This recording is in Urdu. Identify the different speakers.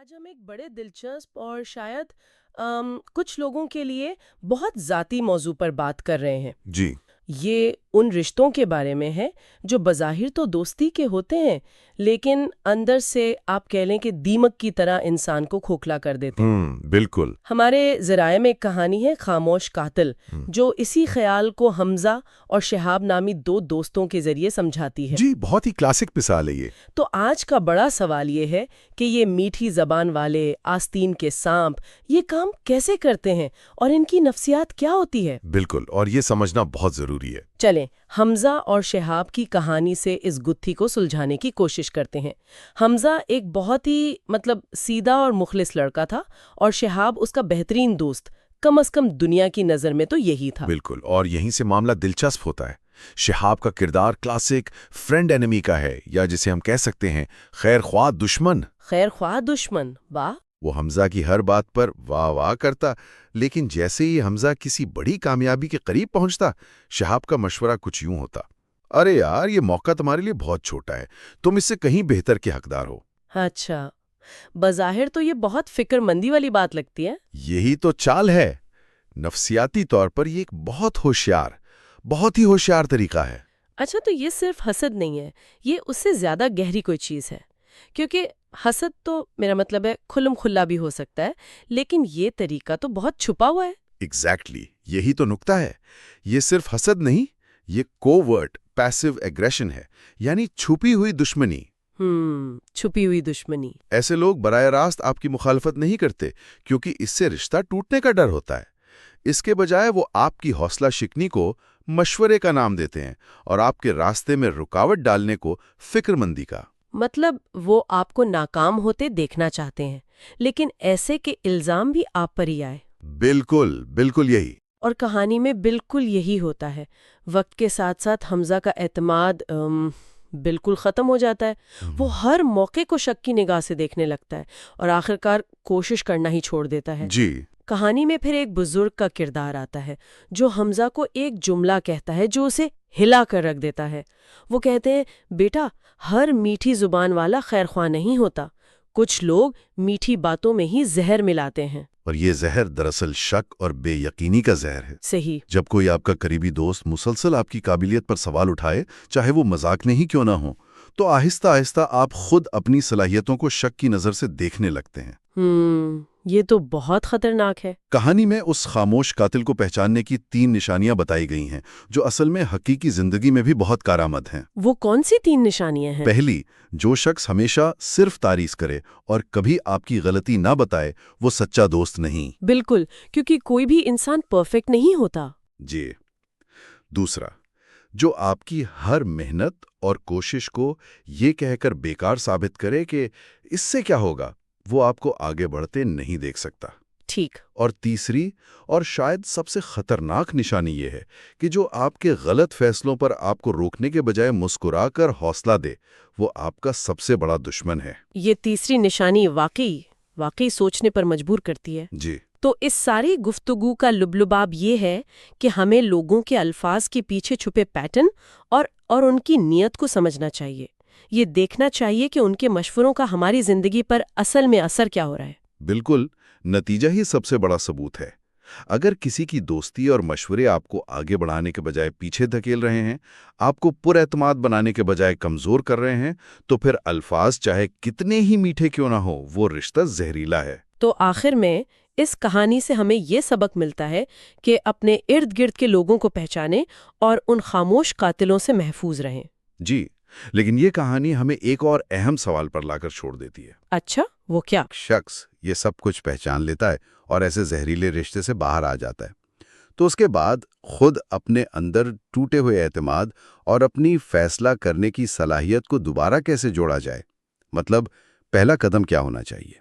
Speaker 1: آج ہم ایک بڑے دلچسپ اور شاید کچھ لوگوں کے لیے بہت ذاتی موضوع پر بات کر رہے ہیں۔
Speaker 2: جی
Speaker 1: یہ ان رشتوں کے بارے میں ہے جو بظاہر تو دوستی کے ہوتے ہیں، لیکن اندر سے آپ کہہ لیں کہ دیمک کی طرح انسان کو کھوکھلا کر دیتے ہیں۔
Speaker 2: بالکل۔
Speaker 1: ہمارے ذرائع میں ایک کہانی ہے خاموش قاتل، جو اسی خیال کو حمزہ اور شہاب نامی دو دوستوں کے ذریعے سمجھاتی ہے۔
Speaker 2: جی بہت ہی کلاسک مثال ہے یہ۔
Speaker 1: تو آج کا بڑا سوال یہ ہے کہ یہ میٹھی زبان والے آستین کے سانپ یہ کام کیسے کرتے ہیں اور ان کی نفسیات کیا ہوتی ہے؟
Speaker 2: بالکل، اور یہ سمجھنا بہت ضروری ہے۔
Speaker 1: چلیں حمزہ اور شہاب کی کہانی سے اس گتھی کو سلجھانے کی کوشش کرتے ہیں۔ حمزہ ایک بہت ہی سیدھا اور مخلص لڑکا تھا، اور شہاب اس کا بہترین دوست، کم از کم دنیا کی نظر میں تو یہی تھا۔
Speaker 2: بالکل، اور یہیں سے معاملہ دلچسپ ہوتا ہے۔ شہاب کا کردار کلاسک فرینڈ اینیمی کا ہے، یا جسے ہم کہہ سکتے ہیں خیر خواہ دشمن۔
Speaker 1: خیر خواہ دشمن، واہ!
Speaker 2: وہ حمزہ کی ہر بات پر واہ واہ کرتا، لیکن جیسے ہی حمزہ کسی بڑی کامیابی کے قریب پہنچتا، شہاب کا مشورہ کچھ یوں ہوتا: ارے یار، یہ موقع تمہارے لیے بہت چھوٹا ہے، تم اس سے کہیں بہتر کے حقدار ہو۔
Speaker 1: اچھا، بظاہر تو یہ بہت فکر مندی والی بات لگتی ہے۔
Speaker 2: یہی تو چال ہے۔ نفسیاتی طور پر یہ ایک بہت ہی ہوشیار طریقہ ہے۔
Speaker 1: اچھا، تو یہ صرف حسد نہیں ہے، یہ اس سے زیادہ گہری کوئی چیز ہے، کیونکہ حسد تو میرا مطلب ہے کھلم کھلا بھی ہو سکتا ہے، لیکن یہ طریقہ تو بہت چھپا ہوا ہے۔
Speaker 2: ایگزیکٹلی، یہی تو نکتہ ہے۔ یہ صرف حسد نہیں، یہ کوورٹ پیسو ایگریشن ہے، یعنی چھپی ہوئی دشمنی۔
Speaker 1: چھپی ہوئی دشمنی۔
Speaker 2: ایسے لوگ براہ راست آپ کی مخالفت نہیں کرتے، کیونکہ اس سے رشتہ ٹوٹنے کا ڈر ہوتا ہے۔ اس کے بجائے وہ آپ کی حوصلہ شکنی کو مشورے کا نام دیتے ہیں، اور آپ کے راستے میں رکاوٹ ڈالنے کو فکر مندی کا۔
Speaker 1: مطلب وہ آپ کو ناکام ہوتے دیکھنا چاہتے ہیں، لیکن ایسے کہ الزام بھی آپ پر ہی آئے۔
Speaker 2: بالکل یہی۔
Speaker 1: اور کہانی میں بالکل یہی ہوتا ہے۔ وقت کے ساتھ ساتھ حمزہ کا اعتماد بالکل ختم ہو جاتا ہے۔ وہ ہر موقع کو شک کی نگاہ سے دیکھنے لگتا ہے، اور آخرکار کوشش کرنا ہی چھوڑ دیتا ہے۔
Speaker 2: جی۔
Speaker 1: کہانی میں پھر ایک بزرگ کا کردار آتا ہے، جو حمزہ کو ایک جملہ کہتا ہے جو اسے ہلا کر رکھ دیتا ہے۔ وہ کہتے ہیں، بیٹا، ہر میٹھی زبان والا خیر خواہ نہیں ہوتا، کچھ لوگ میٹھی باتوں میں ہی زہر ملاتے ہیں۔
Speaker 2: اور یہ زہر دراصل شک اور بے یقینی کا زہر ہے۔
Speaker 1: صحیح۔
Speaker 2: جب کوئی آپ کا قریبی دوست مسلسل آپ کی قابلیت پر سوال اٹھائے، چاہے وہ مذاق میں ہی کیوں نہ ہو، تو آہستہ آہستہ آپ خود اپنی صلاحیتوں کو شک کی نظر سے دیکھنے لگتے ہیں۔
Speaker 1: یہ تو بہت خطرناک ہے۔
Speaker 2: کہانی میں اس خاموش قاتل کو پہچاننے کی 3 نشانیاں بتائی گئی ہیں، جو اصل میں حقیقی زندگی میں بھی بہت کارآمد ہیں۔
Speaker 1: وہ کون سی 3 نشانیاں ہیں؟
Speaker 2: پہلی، جو شخص ہمیشہ صرف تعریف کرے اور کبھی آپ کی غلطی نہ بتائے، وہ سچا دوست نہیں۔
Speaker 1: بالکل، کیونکہ کوئی بھی انسان پرفیکٹ نہیں ہوتا۔
Speaker 2: جی۔ دوسرا، جو آپ کی ہر محنت اور کوشش کو یہ کہہ کر بیکار ثابت کرے کہ اس سے کیا ہوگا، وہ آپ کو آگے بڑھتے نہیں دیکھ سکتا۔
Speaker 1: ٹھیک۔
Speaker 2: اور تیسری، اور شاید سب سے خطرناک نشانی یہ ہے کہ جو آپ کے غلط فیصلوں پر آپ کو روکنے کے بجائے مسکرا کر حوصلہ دے، وہ آپ کا سب سے بڑا دشمن ہے۔
Speaker 1: یہ تیسری نشانی واقعی سوچنے پر مجبور کرتی ہے۔
Speaker 2: جی۔
Speaker 1: تو اس ساری گفتگو کا لب یہ ہے کہ ہمیں لوگوں کے الفاظ کے پیچھے چھپے پیٹرن اور ان کی نیت کو سمجھنا چاہیے۔ یہ دیکھنا چاہیے کہ ان کے مشوروں کا ہماری زندگی پر اصل میں اثر کیا ہو رہا ہے۔
Speaker 2: بالکل، نتیجہ ہی سب سے بڑا ثبوت ہے۔ اگر کسی کی دوستی اور مشورے آپ کو آگے بڑھانے کے بجائے پیچھے دھکیل رہے ہیں، آپ کو پر اعتماد بنانے کے بجائے کمزور کر رہے ہیں، تو پھر الفاظ چاہے کتنے ہی میٹھے کیوں نہ ہو، وہ رشتہ زہریلا ہے۔
Speaker 1: تو آخر میں اس کہانی سے ہمیں یہ سبق ملتا ہے کہ اپنے ارد گرد کے لوگوں کو پہچانیں اور ان خاموش قاتلوں سے محفوظ رہیں۔
Speaker 2: جی، لیکن یہ کہانی ہمیں ایک اور اہم سوال پر لا کر چھوڑ دیتی ہے۔
Speaker 1: اچھا، وہ کیا؟
Speaker 2: شخص یہ سب کچھ پہچان لیتا ہے اور ایسے زہریلے رشتے سے باہر آ جاتا ہے، تو اس کے بعد خود اپنے اندر ٹوٹے ہوئے اعتماد اور اپنی فیصلہ کرنے کی صلاحیت کو دوبارہ کیسے جوڑا جائے؟ مطلب، پہلا قدم کیا ہونا چاہیے؟